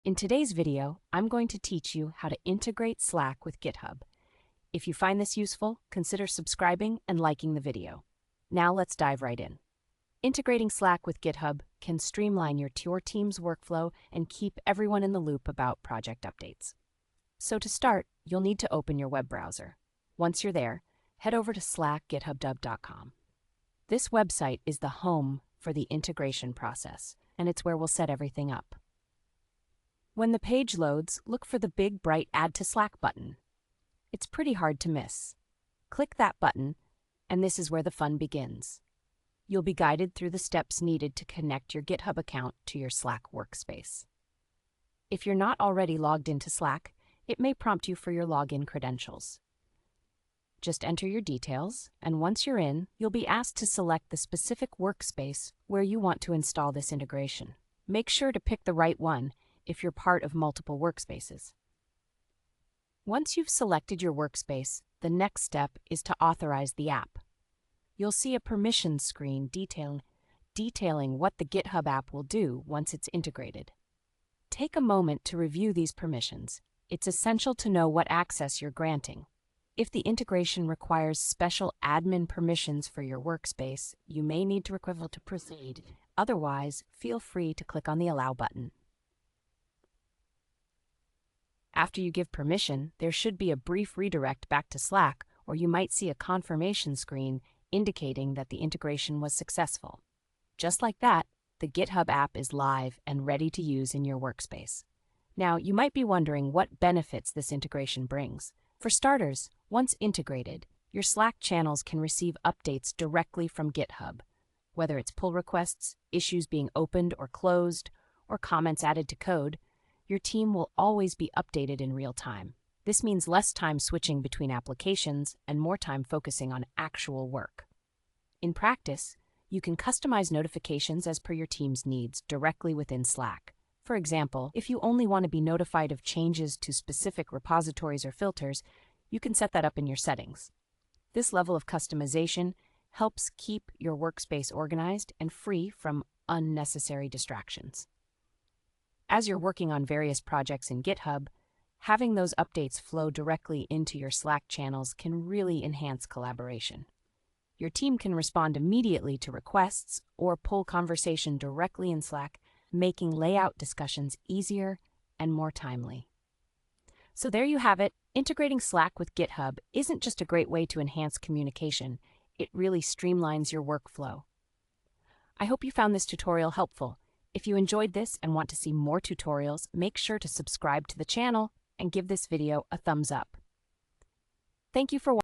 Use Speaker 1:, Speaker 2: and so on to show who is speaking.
Speaker 1: In today's video, I'm going to teach you how to integrate Slack with GitHub. If you find this useful, consider subscribing and liking the video. Now let's dive right in. Integrating Slack with GitHub can streamline your team's workflow and keep everyone in the loop about project updates. So to start, you'll need to open your web browser. Once you're there, head over to slack.github.com. This website is the home for the integration process, and it's where we'll set everything up. When the page loads, look for the big bright Add to Slack button. It's pretty hard to miss. Click that button, and this is where the fun begins. You'll be guided through the steps needed to connect your GitHub account to your Slack workspace. If you're not already logged into Slack, it may prompt you for your login credentials. Just enter your details, and once you're in, you'll be asked to select the specific workspace where you want to install this integration. Make sure to pick the right one if you're part of multiple workspaces. Once you've selected your workspace, the next step is to authorize the app. You'll see a permissions screen detailing what the GitHub app will do once it's integrated. Take a moment to review these permissions. It's essential to know what access you're granting. If the integration requires special admin permissions for your workspace, you may need to request to proceed. Otherwise, feel free to click on the Allow button. After you give permission, there should be a brief redirect back to Slack, or you might see a confirmation screen indicating that the integration was successful. Just like that, the GitHub app is live and ready to use in your workspace. Now, you might be wondering what benefits this integration brings. For starters, once integrated, your Slack channels can receive updates directly from GitHub, whether it's pull requests, issues being opened or closed, or comments added to code. Your team will always be updated in real time. This means less time switching between applications and more time focusing on actual work. In practice, you can customize notifications as per your team's needs directly within Slack. For example, if you only want to be notified of changes to specific repositories or filters, you can set that up in your settings. This level of customization helps keep your workspace organized and free from unnecessary distractions. As you're working on various projects in GitHub, having those updates flow directly into your Slack channels can really enhance collaboration. Your team can respond immediately to requests or pull conversation directly in Slack, making layout discussions easier and more timely. So there you have it. Integrating Slack with GitHub isn't just a great way to enhance communication, it really streamlines your workflow. I hope you found this tutorial helpful. If you enjoyed this and want to see more tutorials, make sure to subscribe to the channel and give this video a thumbs up. Thank you for watching.